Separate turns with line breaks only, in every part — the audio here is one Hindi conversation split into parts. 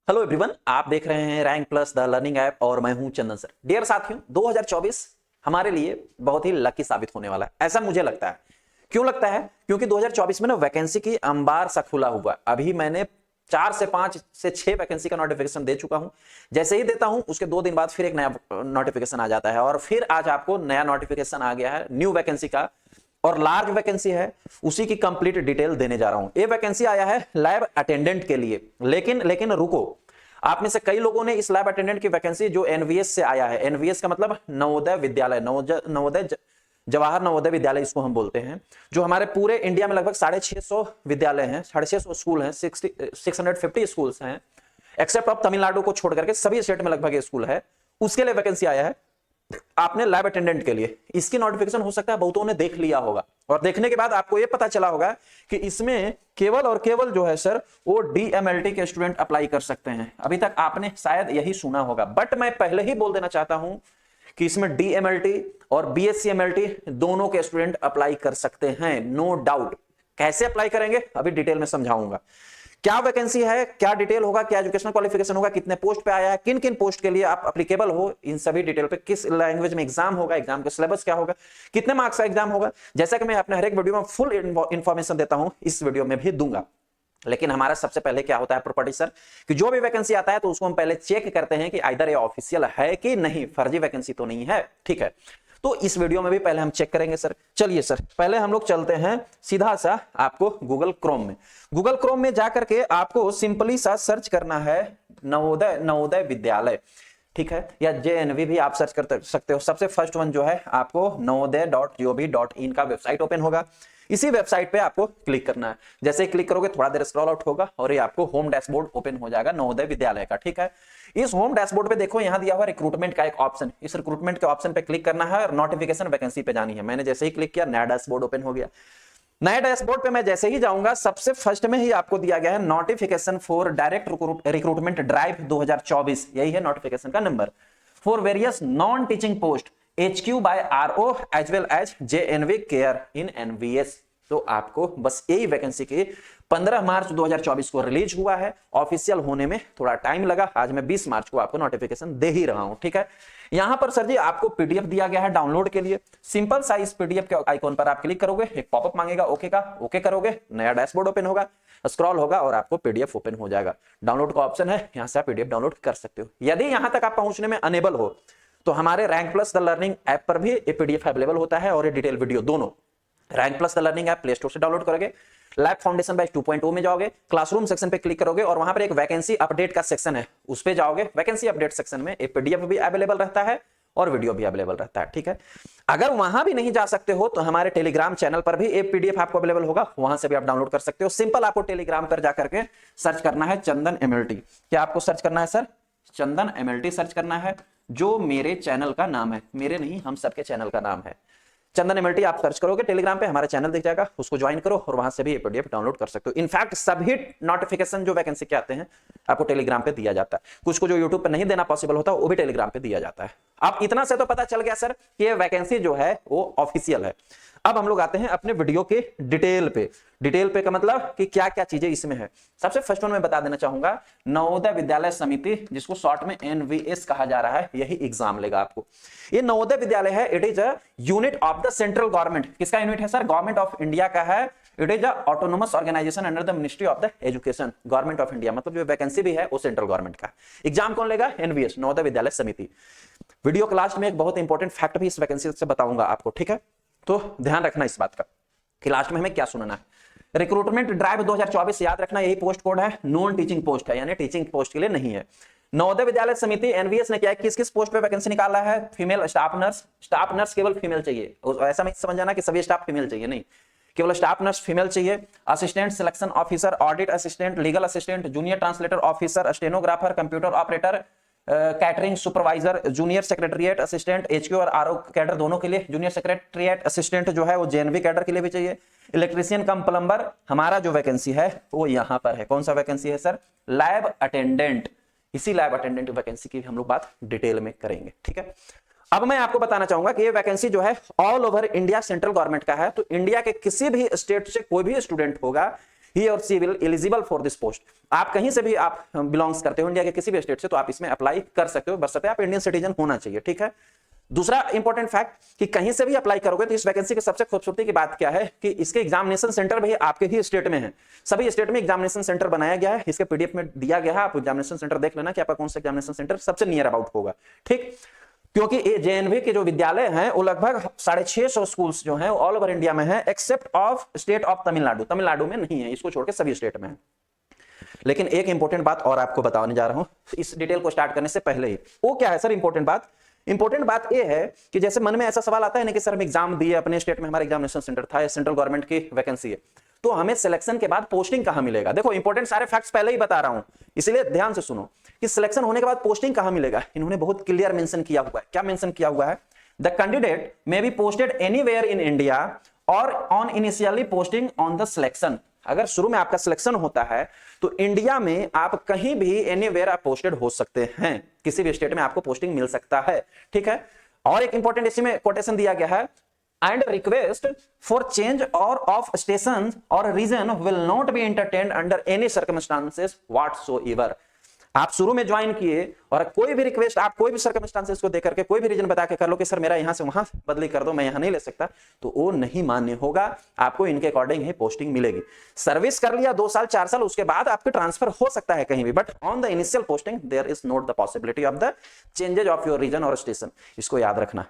हेलो एवरीवन, आप देख रहे हैं rank plus the learning app और मैं हूं चंदन सर। डियर साथियों, 2024 हमारे लिए बहुत ही लकी साबित होने वाला है, ऐसा मुझे लगता है। क्यों लगता है? क्योंकि 2024 में ना वैकेंसी की अंबार सा खुला हुआ। अभी मैंने 4 से 5 से 6 वैकेंसी का नोटिफिकेशन दे चुका हूं। जैसे ही देता हूं उसके 2 दिन बाद फिर एक नया नोटिफिकेशन आ जाता है और फिर आज आपको नया नोटिफिकेशन आ गया है न्यू वैकेंसी का और लार्ज वैकेंसी है। उसी की कंप्लीट डिटेल देने जा रहा हूं। ये वैकेंसी आया है लैब अटेंडेंट के लिए, लेकिन रुको, आप में से कई लोगों ने इस लैब अटेंडेंट की वैकेंसी जो एनवीएस से आया है, एनवीएस का मतलब नवोदय विद्यालय, नवोदय जवाहर नवोदय विद्यालय इसको हम बोलते हैं, जो हमारे पूरे इंडिया में लगभग 650 विद्यालय हैं, 650 स्कूल हैं, 650 स्कूल्स हैं, एक्सेप्ट ऑफ तमिलनाडु को छोड़ करके सभी स्टेट में लगभग ये स्कूल है। उसके लिए वैकेंसी आया है आपने लैब अटेंडेंट के लिए। इसकी नोटिफिकेशन हो सकता है बहुतों ने देख लिया होगा और देखने के बाद आपको यह पता चला होगा कि इसमें केवल और केवल जो है सर वो डीएमएलटी के स्टूडेंट अप्लाई कर सकते हैं। अभी तक आपने शायद यही सुना होगा, बट मैं पहले ही बोल देना चाहता हूं कि इसमें डीएमएलटी और बीएससी एमएलटी दोनों के स्टूडेंट अप्लाई कर सकते हैं, नो डाउट। कैसे अप्लाई करेंगे अभी डिटेल में समझाऊंगा। क्या वैकेंसी है, क्या डिटेल होगा, क्या एजुकेशनल क्वालिफिकेशन होगा, कितने पोस्ट पे आया है, किन किन पोस्ट के लिए आप एप्लीकेबल हो, इन सभी डिटेल पे, किस लैंग्वेज में एग्जाम होगा, एग्जाम का सिलेबस क्या होगा, कितने मार्क्स का एग्जाम होगा, जैसा कि मैं अपने हर एक वीडियो में फुल इंफॉर्मेशन देता हूं, इस वीडियो में भी दूंगा। लेकिन हमारा सबसे पहले क्या होता है प्रॉपर्टी सर, कि जो भी वैकेंसी आता है तो उसको हम पहले चेक करते हैं कि आइदर ये ऑफिशियल है कि नहीं, फर्जी वैकेंसी तो नहीं है, ठीक है। तो इस वीडियो में भी पहले हम चेक करेंगे सर। चलिए सर, पहले हम लोग चलते हैं सीधा सा आपको गूगल क्रोम में जाकर के आपको सिंपली सा सर्च करना है नवोदय विद्यालय, ठीक है, या जेएनवी भी आप सर्च कर सकते हो। सबसे फर्स्ट वन जो है आपको navodaya.gov.in का वेबसाइट ओपन होगा। इसी वेबसाइट पे आपको क्लिक करना है। जैसे ही क्लिक करोगे थोड़ा देर स्क्रॉल आउट होगा और ये आपको होम डैशबोर्ड ओपन हो जाएगा नवोदय विद्यालय का, ठीक है। इस होम डैशबोर्ड पे देखो, यहां दिया हुआ रिक्रूटमेंट का एक ऑप्शन, इस रिक्रूटमेंट के ऑप्शन पे क्लिक करना है और नोटिफिकेशन वैकेंसी पे जानी है। मैंने जैसे ही क्लिक किया नया डैशबोर्ड ओपन हो गया। नए डैशबोर्ड पे मैं जैसे ही जाऊंगा, सबसे फर्स्ट में ही आपको दिया गया है notification for direct recruitment drive 2024, यही है नोटिफिकेशन का नंबर, for various non teaching post HQ by RO as well as JNV care in NVS। तो आपको बस यही वैकेंसी की 15 मार्च 2024 को रिलीज हुआ है। ऑफिशियल होने में थोड़ा टाइम लगा, आज मैं 20 मार्च को आपको नोटिफिकेशन दे ही रहा हूं, ठीक है। यहां पर सर जी आपको पीडीएफ दिया गया है डाउनलोड के लिए। सिंपल साइज पीडीएफ के आइकॉन पर आप क्लिक करोगे, एक पॉपअप मांगेगा ओके का, ओके करोगे, नया डैशबोर्ड ओपन होगा, स्क्रॉल होगा और आपको पीडीएफ ओपन हो जाएगा। डाउनलोड का ऑप्शन है, यहां से आप पीडीएफ डाउनलोड कर सकते हो। यदि यहां तक आप पहुंचने में अनेबल हो तो हमारे rank plus the learning app पर भी ये पीडीएफ अवेलेबल होता है और ये डिटेल वीडियो दोनों। Rank plus the learning app play store से डाउनलोड करोगे, लैब फाउंडेशन बैच 2.0 में जाओगे, क्लासरूम सेक्शन पे क्लिक करोगे और वहां पर एक वैकेंसी अपडेट का सेक्शन है, उस पे जाओगे। वैकेंसी अपडेट सेक्शन में एक पीडीएफ भी अवेलेबल रहता है और वीडियो भी अवेलेबल रहता है, ठीक है। अगर वहां भी नहीं जा सकते हो तो हमारे टेलीग्राम चैनल पर भी एक पीडीएफ आपको अवेलेबल होगा, वहां से भी आप डाउनलोड कर सकते हो। सिंपल आपको टेलीग्राम पर जाकर के सर्च करना है चंदन एमएलटी। क्या आपको सर्च करना है सर? चंदन एमएलटी सर्च करना है, जो मेरे चैनल का नाम है, मेरे नहीं हम सबके चैनल का नाम है चंदन एमएलटी। आप सर्च करोगे टेलीग्राम पे, हमारा चैनल दिख जाएगा, उसको ज्वाइन करो और वहां से भी पीडीएफ डाउनलोड कर सकते हो। इनफैक्ट सभी नोटिफिकेशन जो वैकेंसी के आते हैं आपको टेलीग्राम पे दिया जाता है। कुछ को जो यूट्यूब पे नहीं देना पॉसिबल होता वो भी टेलीग्राम पे दिया जाता है। अब इतना से तो पता चल गया सर कि ये वैकेंसी जो है वो ऑफिशियल है। अब हम लोग आते हैं अपने वीडियो के डिटेल पे। डिटेल पे का मतलब कि क्या क्या चीजें इसमें है। सबसे फर्स्ट वन मैं बता देना चाहूंगा, नवोदय विद्यालय समिति, जिसको शॉर्ट में एनवीएस कहा जा रहा है, यही एग्जाम लेगा आपको। ये नवोदय विद्यालय है, it is a unit of the central government. किसका यूनिट है सर? गवर्नमेंट ऑफ इंडिया का है। It is a autonomous organisation under the ministry of the education, government of India. मतलब जो वैकेंसी भी है वो सेंट्रल गवर्नमेंट का। एग्जाम कौन लेगा? एनवीएस, नवोदय विद्यालय समिति। वीडियो के लास्ट में एक बहुत इंपॉर्टेंट फैक्ट भी इस वैकेंसी से बताऊंगा आपको, ठीक है। तो ध्यान रखना इस बात का कि लास्ट में हमें क्या सुनना है। रिक्रूटमेंट ड्राइव 2024, याद रखना यही पोस्ट कोड है, नॉन टीचिंग पोस्ट है, यानी टीचिंग पोस्ट के लिए नहीं है। नवोदय विद्यालय समिति एनवीएस ने क्या है, किस किस पोस्ट पे वैकेंसी निकाला है? फीमेल स्टाफ नर्स केवल फीमेल चाहिए, ऐसा मत समझ जाना कि सभी स्टाफ फीमेल चाहिए, नहीं, केवल स्टाफ नर्स फीमेल चाहिए। Assistant selection officer, audit assistant, legal assistant, junior translator officer, stenographer, computer operator, catering supervisor, junior secretariat assistant, HQ और आरओ कैडर दोनों के लिए। जूनियर सेक्रेटरिएट असिस्टेंट जो है वो जेएनवी कैडर के लिए भी चाहिए। इलेक्ट्रीशियन कम प्लम्बर, हमारा जो वैकेंसी है वो यहां पर है। कौन सा वैकेंसी है सर? Lab attendant. इसी लैब अटेंडेंट वैकेंसी की हम लोग बात डिटेल में करेंगे, ठीक है। अब मैं आपको बताना चाहूंगा कि ये वैकेंसी जो है all over India central government का है। तो इंडिया के किसी भी स्टेट से कोई भी स्टूडेंट होगा, he or she will eligible for this post. आप कहीं से भी आप बिलोंग्स करते हो इंडिया के किसी भी स्टेट से, तो आप इसमें अप्लाई कर सकते हो, बशर्ते आप इंडियन सिटीजन होना चाहिए, ठीक है। दूसरा इंपॉर्टेंट फैक्ट कि कहीं से भी अप्लाई करोगे तो इस वैकेंसी की सबसे खूबसूरती की बात क्या है कि इसके एग्जामिनेशन सेंटर भी आपके ही स्टेट में है। सभी स्टेट में एग्जामिनेशन सेंटर बनाया गया है, इसके पीडीएफ में दिया गया है, आप एग्जामिनेशन सेंटर देख लेना कि आपका कौन सा एग्जामिनेशन सेंटर सबसे नियर अबाउट होगा, ठीक। क्योंकि ये जेएनवी के जो विद्यालय हैं वो लगभग 650 स्कूल्स जो हैं ऑल ओवर इंडिया में है, except of state of Tamil Nadu. Tamil Nadu में नहीं है, इसको छोड़ के सभी स्टेट में है। लेकिन एक इंपॉर्टेंट बात और आपको बताने जा रहा हूं इस डिटेल को स्टार्ट करने से पहले ही। वो क्या है सर इंपॉर्टेंट बात यह है कि जैसे मन में ऐसा सवाल आता है ना कि सर हम एग्जाम दिए, अपने स्टेट में हमारा एग्जामिनेशन सेंटर था, सेंट्रल गवर्नमेंट की वैकेंसी है, तो हमें सिलेक्शन के बाद पोस्टिंग कहां मिलेगा। देखो इंपॉर्टेंट सारे फैक्ट्स पहले ही बता रहा हूं, इसलिए ध्यान से सुनो कि सिलेक्शन होने के बाद पोस्टिंग कहां मिलेगा। इन्होंने बहुत क्लियर मेंशन किया हुआ है। क्या मेंशन किया हुआ है? The candidate may be posted anywhere in India और on initially posting on the selection. अगर शुरू में आपका सिलेक्शन होता है तो इंडिया में आप कहीं भी एनीवेयर आप पोस्टेड हो सकते हैं, किसी भी स्टेट में आपको पोस्टिंग मिल सकता है, ठीक है। और एक इंपॉर्टेंट इसी में कोटेशन दिया गया है, and request for change or of station or region will not be entertained under any circumstances whatsoever. आप शुरू में ज्वाइन किए और कोई भी रिक्वेस्ट आप कोई भी सर्कमस्टांसेस को देकर के कोई भी रीजन बता के कर लो कि सर मेरा यहां से वहां बदली कर दो, मैं यहां नहीं ले सकता, तो वो नहीं मान्य होगा। आपको इनके अकॉर्डिंग ही पोस्टिंग मिलेगी। सर्विस कर लिया 2 साल 4 साल, उसके बाद आपके ट्रांसफर हो सकता है कहीं भी, but on the initial posting there is not the possibility of the changes of your region or station. इसको याद रखना,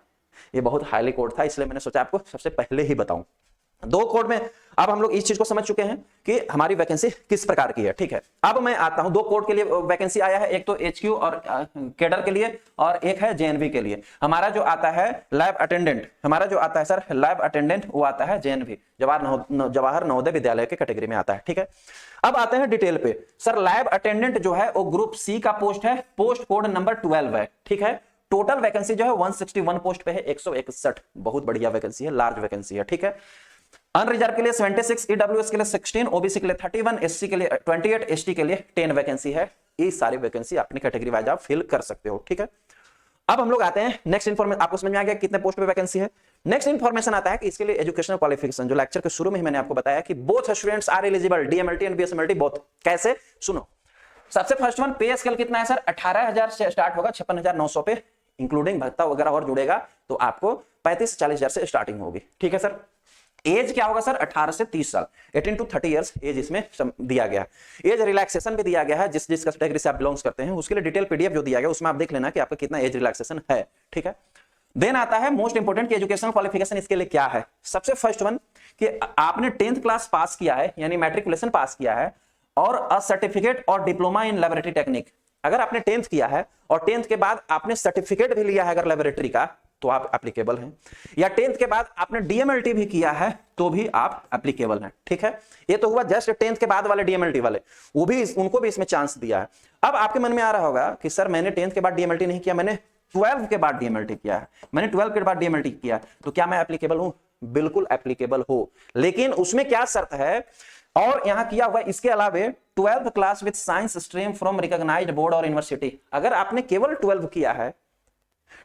ये बहुत हाईली कोड था, इसलिए मैंने सोचा आपको सबसे पहले ही बताऊं। 2 कोड में अब हम लोग इस चीज को समझ चुके हैं कि हमारी वैकेंसी किस प्रकार की है, ठीक है। अब मैं आता हूं 2 कोड के लिए वैकेंसी आया है, एक तो एचक्यू और कैडर के लिए और एक है जेएनवी के लिए। हमारा जो आता है लैब अटेंडेंट, हमारा जो आता है सर लैब अटेंडेंट, वो आता है जेएनवी, जवाहर नवोदय विद्यालय के कैटेगरी में आता है, ठीक है। अब आते हैं डिटेल पे। सर लैब अटेंडेंट जो है वो ग्रुप सी का पोस्ट है, पोस्ट कोड नंबर 12 है, ठीक है। टोटल वैकेंसी जो है 161 पोस्ट पे है, 161, बहुत बढ़िया वैकेंसी है, लार्ज वैकेंसी है, ठीक है। अनरिजर्व के लिए 76, ईडब्ल्यूएस के लिए 16, ओबीसी के लिए 31, एससी के लिए 28, एसटी के लिए 10 वैकेंसी है। ये सारी वैकेंसी अपनी कैटेगरी वाइज आप फिल कर सकते हो, ठीक है। अब हम लोग आते हैं नेक्स्ट इन्फॉर्मेशन। आपको समझ में आ गया कितने पोस्ट पे वैकेंसी है। नेक्स्ट इन्फॉर्मेशन आता है कि इसके लिए एजुकेशनल क्वालिफिकेशन, जो लेक्चर के शुरू में ही मैंने आपको बताया कि both students are eligible, DMLT and BSMLT both. कैसे? सुनो, सबसे फर्स्ट वन, पे स्केल कितना है सर? 18,000 से स्टार्ट होगा, 56,900 पे, इंक्लूडिंग भत्ता वगैरह और जुड़ेगा तो आपको 35 से 40,000 से स्टार्टिंग होगी, ठीक है सर। एज क्या होगा सर? 18 से 30 साल, 18 to 30 इयर्स एज इसमें दिया गया है। एज रिलैक्सेशन भी दिया गया है, जिस कैटेगरी से आप बिलोंग्स करते हैं उसके लिए डिटेल पीडीएफ जो दिया गया उसमें आप देख लेना कि आपका कितना एज रिलैक्सेशन है, ठीक है। देन आता है मोस्ट इंपोर्टेंट कि एजुकेशनल क्वालिफिकेशन इसके लिए क्या है। सबसे फर्स्ट वन कि आपने 10th क्लास पास किया है, यानी मैट्रिकुलेशन पास किया है, और अ सर्टिफिकेट और डिप्लोमा इन लैबोरेटरी टेक्निक। अगर आपने 10th किया है और 10th के बाद आपने सर्टिफिकेट भी लिया है अगर लैबोरेटरी का, तो आप एप्लीकेबल हैं। या 10th के बाद आपने डीएमएलटी भी किया है तो भी आप एप्लीकेबल हैं, ठीक है। ये तो हुआ जस्ट 10th के बाद वाले डीएमएलटी वाले, वो भी उनको भी इसमें चांस दिया है। अब आपके मन में आ रहा होगा कि सर मैंने 10th के बाद डीएमएलटी नहीं किया, मैंने 12 के बाद डीएमएलटी किया है, मैंने 12 के बाद डीएमएलटी किया, तो क्या मैं एप्लीकेबल हूं? बिल्कुल एप्लीकेबल हो, लेकिन उसमें क्या शर्त है और यहां किया हुआ इसके अलावे 12th class with science stream from recognised board or university. अगर आपने केवल 12 किया है,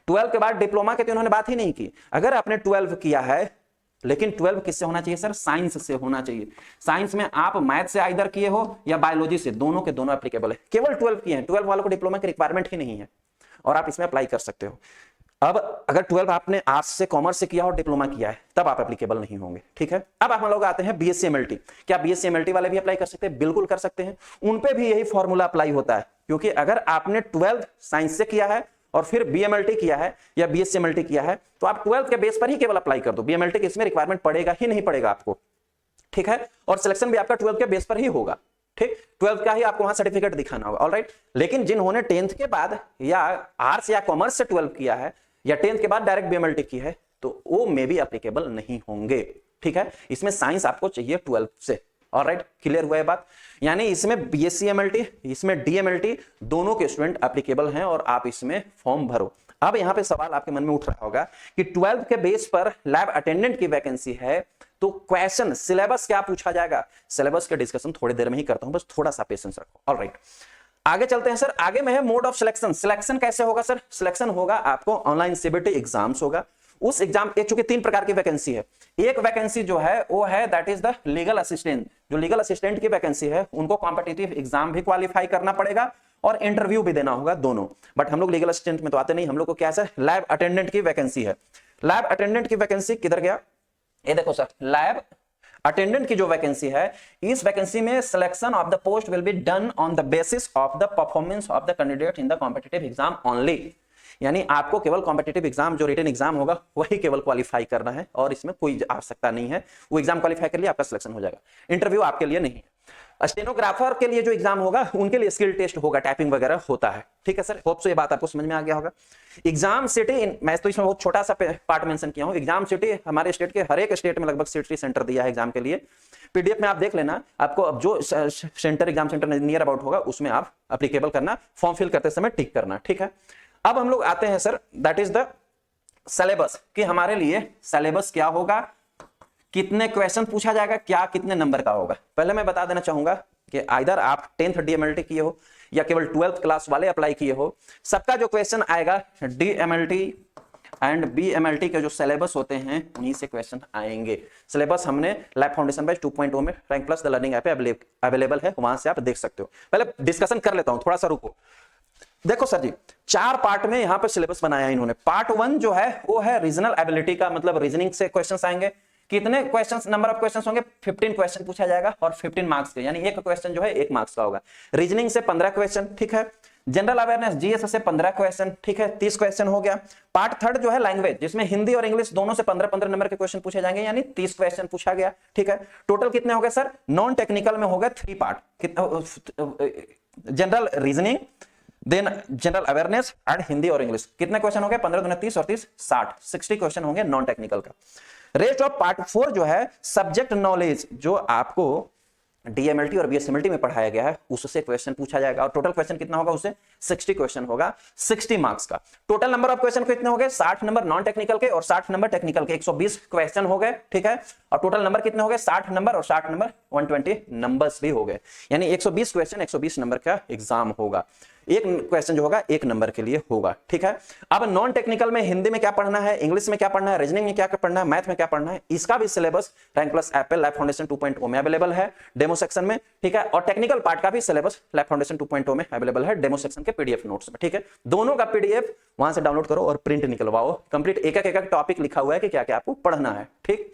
12 के बाद डिप्लोमा के तो इन्होंने बात ही नहीं की। अगर आपने 12 किया है, लेकिन 12 किससे होना चाहिए सर? साइंस से होना चाहिए। साइंस में आप मैथ से आइदर किए हो या बायोलॉजी से, दोनों के दोनों एप्लीकेबल है। केवल 12 किए हैं, 12 वालों को डिप्लोमा की रिक्वायरमेंट ही नहीं है और आप इसमें अप्लाई कर सकते हो। अब अगर 12 आपने आर्ट्स से कॉमर्स से किया और डिप्लोमा किया है तब आप एप्लीकेबल नहीं होंगे, ठीक है। अब हम लोग आते हैं बीएससी एमएलटी। क्या बीएससी एमएलटी वाले भी अप्लाई कर सकते हैं? बिल्कुल कर सकते हैं, उन पे भी यही फॉर्मूला अप्लाई होता है, क्योंकि अगर आपने 12 साइंस से किया है और फिर बीएमएलटी किया है या बीएससी एमएलटी किया है तो आप 12 के बेस पर ही केवल अप्लाई कर दो। बीएमएलटी की इसमें रिक्वायरमेंट पड़ेगा ही नहीं पड़ेगा आपको, ठीक है। और सिलेक्शन भी आपका 12 के बेस पर ही होगा, ठीक। 12 का ही आपको वहां सर्टिफिकेट दिखाना होगा, ऑलराइट। लेकिन जिन्होंने 10th के बाद या आर्ट्स या कॉमर्स से 12 किया है या 10th के बाद डायरेक्ट बीएमएलटी की है तो वो मे भी एप्लीकेबल नहीं होंगे, ठीक है। इसमें साइंस आपको चाहिए 12 से, ऑलराइट। क्लियर हुआ है बात? यानी इसमें बीएससी एमएलटी, इसमें डीएमएलटी, दोनों के स्टूडेंट एप्लीकेबल हैं और आप इसमें फॉर्म भरो। अब यहां पे सवाल आपके मन में उठ रहा होगा कि 12 के बेस पर लैब अटेंडेंट की वैकेंसी है, तो क्वेश्चन सिलेबस क्या पूछा जाएगा? सिलेबस के डिस्कशन थोड़ी देर में ही करता हूं, बस थोड़ा सा पेशेंस रखो, ऑलराइट। आगे चलते हैं सर। आगे में है मोड ऑफ सिलेक्शन। सिलेक्शन कैसे होगा सर? सिलेक्शन होगा आपको ऑनलाइन सीबीटी एग्जाम्स होगा, उस एग्जाम एक, चूंकि 3 प्रकार की वैकेंसी है, एक वैकेंसी जो है वो है that is the legal assistant. जो लीगल असिस्टेंट की वैकेंसी है उनको कॉम्पिटिटिव एग्जाम भी क्वालिफाई करना पड़ेगा और इंटरव्यू भी देना होगा, दोनों। बट हम लोग लीगल असिस्टेंट में तो आते नहीं, हम लोग को क्या है, लैब अटेंडेंट की वैकेंसी है। लैब अटेंडेंट की वैकेंसी किधर गया, ये देखो सर, लैब अटेंडेंट की जो वैकेंसी है, इस वैकेंसी में selection of the post will be done on the basis of the performance of the candidate in the competitive exam only. यानी आपको केवल कॉम्पिटिटिव एग्जाम जो रिटन एग्जाम होगा वही केवल क्वालिफाई करना है और इसमें कोई आवश्यकता नहीं है, वो एग्जाम क्वालिफाई कर लिया आपका सिलेक्शन हो जाएगा, इंटरव्यू आपके लिए नहीं है। स्टेनोग्राफर के लिए जो एग्जाम होगा उनके लिए स्किल टेस्ट होगा, टाइपिंग वगैरह होता है, ठीक है सर। होप सो ये बात आपको समझ में आ गया होगा। एग्जाम सिटी, मैं तो इसमें बहुत छोटा सा पार्ट मेंशन किया हूं। एग्जाम सिटी हमारे स्टेट के हर एक स्टेट में लगभग सिटी सेंटर दिया है एग्जाम के लिए, पीडीएफ में आप देख लेना, आपको अब जो centre exam centre near about होगा उसमें आप एप्लीकेबल करना, फॉर्म फिल करते समय टिक करना, ठीक है। अब हम लोग आते हैं sir that is the syllabus, कि हमारे लिए सिलेबस क्या होगा, कितने क्वेश्चन पूछा जाएगा, क्या कितने नंबर का होगा। पहले मैं बता देना चाहूंगा कि आइदर आप 10th डीएमएलटी किए हो या केवल 12th क्लास वाले अप्लाई किए हो, सबका जो क्वेश्चन आएगा डीएमएलटी एंड बीएमएलटी के जो सिलेबस होते हैं उन्हीं से क्वेश्चन आएंगे। सिलेबस हमने लैब फाउंडेशन बैच 2.0 में rank plus the learning app पे अवेलेबल है, वहां से आप देख सकते हो। पहले डिस्कशन कर लेता हूं, थोड़ा सा रुको। देखो सर जी, 4 पार्ट में यहां पर सिलेबस बनाया इन्होंने। पार्ट 1 जो है वो है रीजनल एबिलिटी का, मतलब रीजनिंग से क्वेश्चंस आएंगे। कितने क्वेश्चंस, नंबर ऑफ क्वेश्चंस होंगे, 15 क्वेश्चन पूछा जाएगा और 15 मार्क्स के, यानी एक क्वेश्चन जो है 1 मार्क्स का होगा। रीजनिंग से 15 क्वेश्चन, ठीक है। जनरल अवेयरनेस जीएस से 15 क्वेश्चन, ठीक है, 30 क्वेश्चन हो गया। पार्ट 3 जो है लैंग्वेज, जिसमें हिंदी और इंग्लिश दोनों से 15-15 नंबर के क्वेश्चन पूछे जाएंगे, यानी 30 क्वेश्चन पूछा गया, ठीक है। टोटल कितने हो गए सर, नॉन टेक्निकल में हो गए 3 part, general reasoning, then general awareness and Hindi और इंग्लिश। कितने क्वेश्चन हो गए, 15 दूनी 30 और 30 60, 60 क्वेश्चन होंगे नॉन टेक्निकल का। रेस्ट ऑफ पार्ट 4 जो है सब्जेक्ट नॉलेज, जो आपको डीएमएलटी और बीएसएमएलटी में पढ़ाया गया है उससे क्वेश्चन पूछा जाएगा, और टोटल क्वेश्चन कितना होगा, उससे 60 क्वेश्चन होगा, 60 मार्क्स का। टोटल नंबर ऑफ क्वेश्चन कितने हो गए, 60 नंबर नॉन टेक्निकल के और 60 नंबर टेक्निकल के, 120 क्वेश्चन हो गए, ठीक है। और टोटल नंबर कितने हो गए, 60 नंबर और 60 नंबर 120 नंबर्स भी हो गए, यानी 120 क्वेश्चन 120 नंबर का एग्जाम होगा। एक क्वेश्चन जो होगा 1 नंबर के लिए होगा, ठीक है। अब नॉन टेक्निकल में हिंदी में क्या पढ़ना है, इंग्लिश में क्या पढ़ना है, रीजनिंग में क्या पढ़ना है, मैथ में क्या पढ़ना है, इसका भी सिलेबस रैंक प्लस ऐप पे लैब फाउंडेशन 2.0 में अवेलेबल है डेमो सेक्शन में, ठीक है। और टेक्निकल पार्ट का भी सिलेबस लैब फाउंडेशन 2.0 में अवेलेबल है डेमो सेक्शन के पीडीएफ नोट्स में, ठीक है। दोनों का पीडीएफ वहां से डाउनलोड करो और प्रिंट निकलवाओ, कंप्लीट एक एक टॉपिक लिखा हुआ है कि क्या क्या आपको पढ़ना है, ठीक।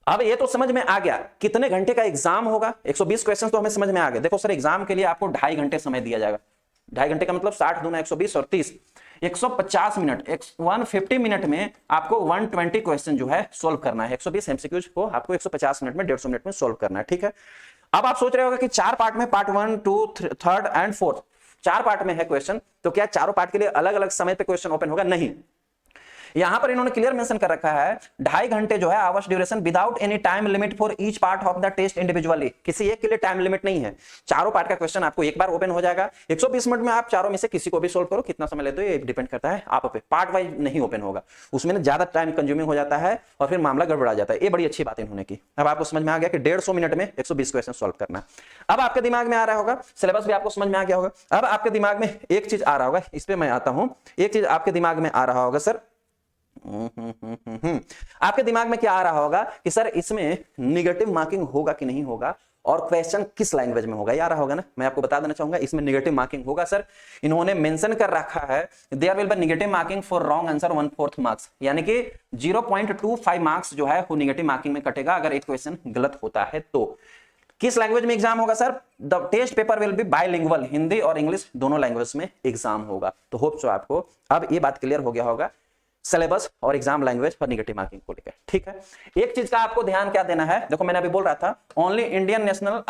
अब ये तो समझ में आ गया कितने घंटे का एग्जाम होगा, 120 क्वेश्चन तो हमें समझ में आ गए। देखो सर, एग्जाम के लिए आपको 2.5 घंटे समय दिया जाएगा। 2.5 घंटे का मतलब 60 दूना 120 और 30 150 मिनट, 150 मिनट में आपको 120 क्वेश्चन जो है सोल्व करना है। 120 एमसीक्यूज को आपको 150 मिनट में 150 मिनट में सोल्व करना है, ठीक है। अब आप सोच रहे होगा कि 4 पार्ट में, पार्ट 1, 2, 3 एंड 4, 4 पार्ट में है क्वेश्चन, तो क्या चारों पार्ट के लिए अलग अलग समय पे क्वेश्चन ओपन होगा? नहीं, यहां पर इन्होंने क्लियर मेंशन कर रखा है 2.5 घंटे जो है hours duration without any time limit for each part of the test individually. किसी एक के लिए टाइम लिमिट नहीं है, चारों पार्ट का क्वेश्चन आपको एक बार ओपन हो जाएगा। 120 मिनट में आप चारों में से किसी को भी सोल्व करो, कितना समय लेते हो ये डिपेंड करता है आप पे। पार्ट वाइज नहीं ओपन होगा, उसमें ज्यादा टाइम कंज्यूमिंग हो जाता है और फिर मामला गड़बड़ा जाता है। ये बड़ी अच्छी बात इन्होंने की। अब आपको समझ में आ गया कि 150 मिनट में 120 क्वेश्चन सोल्व करना। अब आपके दिमाग में आ रहा होगा, सिलेबस भी आपको समझ में आ गया होगा। अब आपके दिमाग में एक चीज आ रहा होगा, इस पे मैं आता हूं। एक चीज आपके दिमाग में आ रहा होगा सर, आपके दिमाग में क्या आ रहा होगा कि सर इसमें निगेटिव मार्किंग होगा कि नहीं होगा, और क्वेश्चन किस लैंग्वेज में होगा, ये आ रहा होगा ना। मैं आपको बता देना चाहूंगा इसमें निगेटिव मार्किंग होगा सर। इन्होंने मेंशन कर रखा है there will be negative marking for wrong answer 1/4 marks, यानी कि 0.25 मार्क्स जो है वो निगेटिव मार्किंग में कटेगा अगर एक क्वेश्चन गलत होता है तो। किस लैंग्वेज में एग्जाम होगा sir? The test paper will be bilingual, Hindi और इंग्लिश दोनों लैंग्वेज में एग्जाम होगा। तो होप सो आपको अब ये बात क्लियर हो गया होगा सिलेबस और एग्जाम लैंग्वेज पर निगेटिव मार्किंग को लेकर, ठीक है। एक चीज का आपको ध्यान क्या देना है, देखो मैंने अभी बोल रहा था only Indian nationals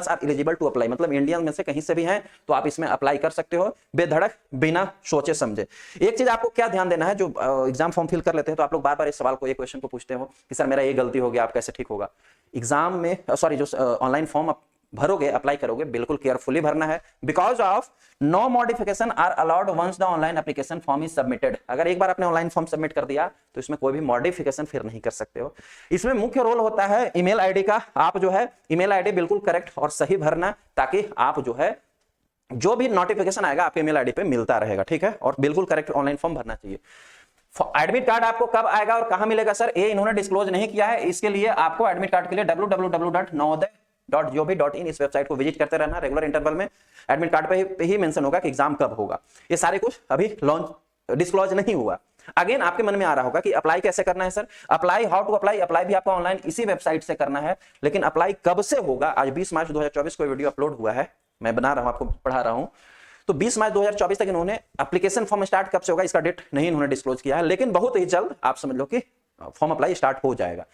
are eligible to apply, मतलब इंडियन में से कहीं से भी हैं तो आप इसमें अप्लाई कर सकते हो बेधड़क, बिना सोचे समझे। एक चीज आपको क्या ध्यान देना है, जो एग्जाम फॉर्म फिल कर लेते हैं तो आप लोग बार बार इस सवाल को, ये क्वेश्चन को पूछते हो कि सर मेरा ये गलती हो गया, आप कैसे ठीक होगा। एग्जाम में सॉरी जो ऑनलाइन फॉर्म आप भरोगे, अप्लाई करोगे, बिल्कुल केयरफुली भरना है। Because of no modification are allowed once the online application form is submitted. अगर एक बार आपने ऑनलाइन फॉर्म सबमिट कर दिया तो इसमें कोई भी मॉडिफिकेशन फिर नहीं कर सकते हो। इसमें मुख्य रोल होता है ईमेल आईडी का। आप जो है ईमेल आईडी बिल्कुल करेक्ट और सही भरना, ताकि आप जो है जो भी नोटिफिकेशन आएगा आपके ईमेल आईडी पे मिलता रहेगा, ठीक है। और बिल्कुल करेक्ट ऑनलाइन फॉर्म भरना चाहिए। एडमिट कार्ड आपको कब आएगा और कहां मिलेगा सर, ये इन्होंने डिस्क्लोज नहीं किया है। इसके लिए आपको एडमिट कार्ड के लिए www.navodaya.gov.in इस वेबसाइट को विजिट करते रहना रेगुलर इंटरवल में। एडमिट कार्ड पे ही मेंशन होगा कि एग्जाम कब होगा। ये सारे कुछ अभी लॉन्च डिस्क्लोज नहीं हुआ। अगेन आपके मन में आ रहा होगा कि अप्लाई कैसे करना है sir, apply how to apply. Apply भी आपको ऑनलाइन इसी वेबसाइट से करना है, लेकिन अप्लाई कब से होगा, आज 20 मार्च 2024 को वीडियो अपलोड हुआ है, मैं बना रहा हूं आपको पढ़ा रहा हूं। तो 20 मार्च 2024 तक इन्होंने एप्लीकेशन फॉर्म स्टार्ट कब से होगा इसका डेट नहीं इन्होंने डिस्क्लोज किया है, लेकिन बहुत ही जल्द आप समझ लो कि फॉर्म अप्लाई स्टार्ट हो जाएगा।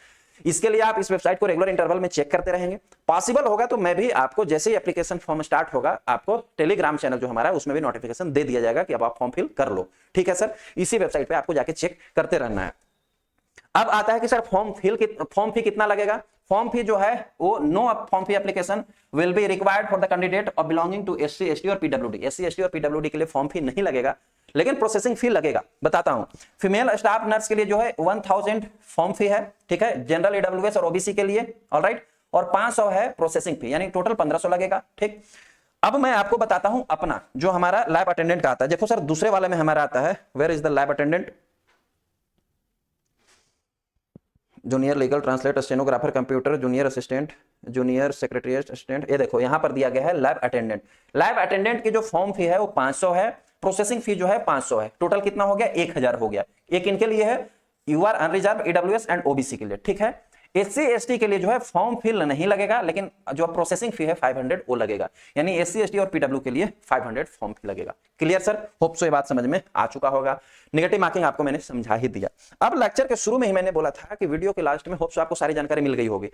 इसके लिए आप इस वेबसाइट को रेगुलर इंटरवल में चेक करते रहेंगे। पॉसिबल होगा तो मैं भी आपको जैसे ही एप्लीकेशन फॉर्म स्टार्ट होगा आपको टेलीग्राम चैनल जो हमारा है उसमें भी नोटिफिकेशन दे दिया जाएगा कि अब आप फॉर्म फिल कर लो। ठीक है सर, इसी वेबसाइट पे आपको जाके चेक करते रहना है। अब आता है कि सर फॉर्म फी कितना लगेगा। फॉर्म फी जो है वो no form fee application will be required for the candidate of belonging to SC ST और पीडब्ल्यूडी। एससी एसटी और पीडब्ल्यूडी के लिए फॉर्म फी नहीं लगेगा, लेकिन प्रोसेसिंग फी लगेगा। बताता हूं, फीमेल स्टाफ नर्स के लिए जो है 1000 फॉर्म फी है, ठीक है, जनरल ईडब्ल्यूएस और ओबीसी के लिए, ऑलराइट, और 500 है प्रोसेसिंग फी, यानी टोटल 1500 लगेगा। ठीक, अब मैं आपको बताता हूं अपना जो हमारा लैब अटेंडेंट का आता है। देखो सर दूसरे वाले में हमारा आता है, where is the lab attendant, junior legal translator stenographer computer junior assistant junior secretariat assistant. ये देखो यहां पर दिया गया है लैब अटेंडेंट। लैब अटेंडेंट की जो फॉर्म फी है वो 500 है, प्रोसेसिंग फी जो है 500 है, टोटल कितना हो गया 1000 हो गया। एक इनके लिए है, UR unreserved, EWS and OBC के लिए। ठीक है, एससी एसटी के लिए जो है फॉर्म फिल नहीं लगेगा, लेकिन जो प्रोसेसिंग फी है 500 वो लगेगा, यानी एससी एसटी और पीडब्ल्यू के लिए 500 फॉर्म फी लगेगा। क्लियर सर, होप सो ये बात समझ में आ चुका होगा। नेगेटिव मार्किंग आपको मैंने समझा ही दिया। अब लेक्चर के शुरू में ही मैंने बोला था कि वीडियो के लास्ट में होप सो आपको सारी जानकारी मिल गई होगी।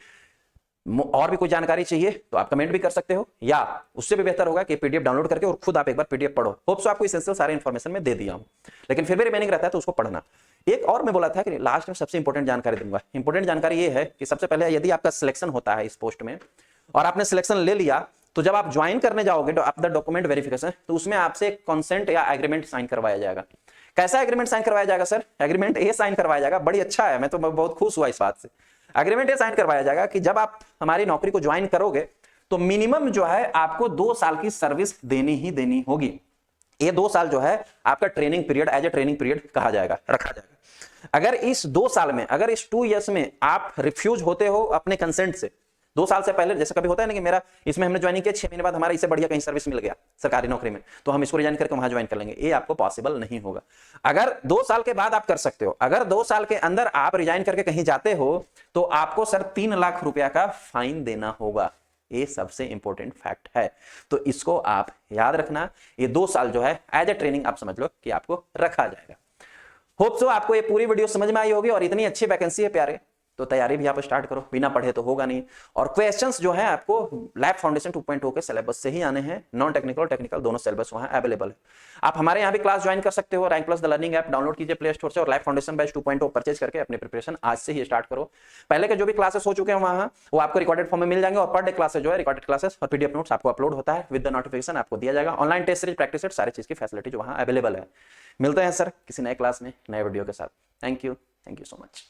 और भी कोई जानकारी चाहिए तो आप कमेंट भी कर सकते हो, या उससे भी बेहतर होगा कि पीडीएफ डाउनलोड करके और खुद आप एक बार पीडीएफ पढ़ो। होप सो आपको एसेंशियल सारे इंफॉर्मेशन में दे दिया हूं, लेकिन फिर भी रिमेनिंग रहता है तो उसको पढ़ना। एक और मैं बोला था कि लास्ट में सबसे इंपॉर्टेंट जानकारी दूंगा। इंपॉर्टेंट जानकारी ये है कि सबसे पहले यदि आपका सिलेक्शन होता है इस पोस्ट में और आपने सिलेक्शन ले लिया, तो जब आप ज्वाइन करने जाओगे तो आप द डॉक्यूमेंट वेरिफिकेशन, तो उसमें आपसे कंसेंट या एग्रीमेंट साइन करवाया जाएगा। कैसा एग्रीमेंट साइन करवाया जाएगा सर? एग्रीमेंट ये साइन करवाया जाएगा, बड़ी अच्छा है, मैं तो बहुत खुश हुआ इस बात से। एग्रीमेंट ये साइन करवाया जाएगा कि जब आप हमारी नौकरी को ज्वाइन करोगे तो मिनिमम जो है आपको 2 साल की सर्विस देनी ही देनी होगी। ये 2 साल जो है आपका training period as a training period कहा जाएगा, रखा जाएगा। अगर इस 2 साल में, अगर इस 2 इयर्स में आप रिफ्यूज होते हो अपने कंसेंट से, 2 साल से पहले, जैसे कभी होता है ना कि मेरा इसमें हमने ज्वाइनिंग किया, 6 महीने बाद हमारा इससे बढ़िया कहीं सर्विस मिल गया सरकारी नौकरी में, तो हम इसको रिजाइन करके वहां ज्वाइन कर लेंगे, ये आपको पॉसिबल नहीं होगा। अगर 2 साल के बाद आप कर सकते हो, अगर 2 साल के अंदर आप रिजाइन करके कहीं जाते हो तो आपको सर 3 लाख रुपया का फाइन देना होगा। ये सबसे इंपॉर्टेंट फैक्ट है, तो इसको आप याद रखना। ये 2 साल जो है एज ए ट्रेनिंग आप समझ लो कि आपको रखा जाएगा। होप सो आपको ये पूरी वीडियो समझ में आई होगी, और इतनी अच्छी वैकेंसी है प्यारे, तो तैयारी भी आप स्टार्ट करो, बिना पढ़े तो होगा नहीं। और क्वेश्चंस जो है आपको लैब फाउंडेशन 2.0 के सिलेबस से ही आने हैं, नॉन टेक्निकल और टेक्निकल दोनों सिलेबस वहां अवेलेबल है। आप हमारे यहाँ भी क्लास ज्वाइन कर सकते हो, rank plus the learning app download कीजिए प्ले स्टोर से, और लैब फाउंडेशन बैच 2.0 परचेज करके अपनी प्रिपरेशन आज से ही स्टार्ट करो। पहले के जो भी क्लासेस हो चुके हैं वहां वो आपको रिकॉर्डेड फॉर्म में मिल जाएंगे, और पर डे क्लासेस जो है रिकॉर्डेड क्लासेस और पीडीएफ नोट्स आपको अपलोड होता है, विद द नोटिफिकेशन आपको दिया जाएगा। Online test series, practice set, सारी चीज की फैसिलिटी जो वहां अवेलेबल है। मिलते हैं सर किसी नए क्लास में नए वीडियो के साथ। Thank you so much.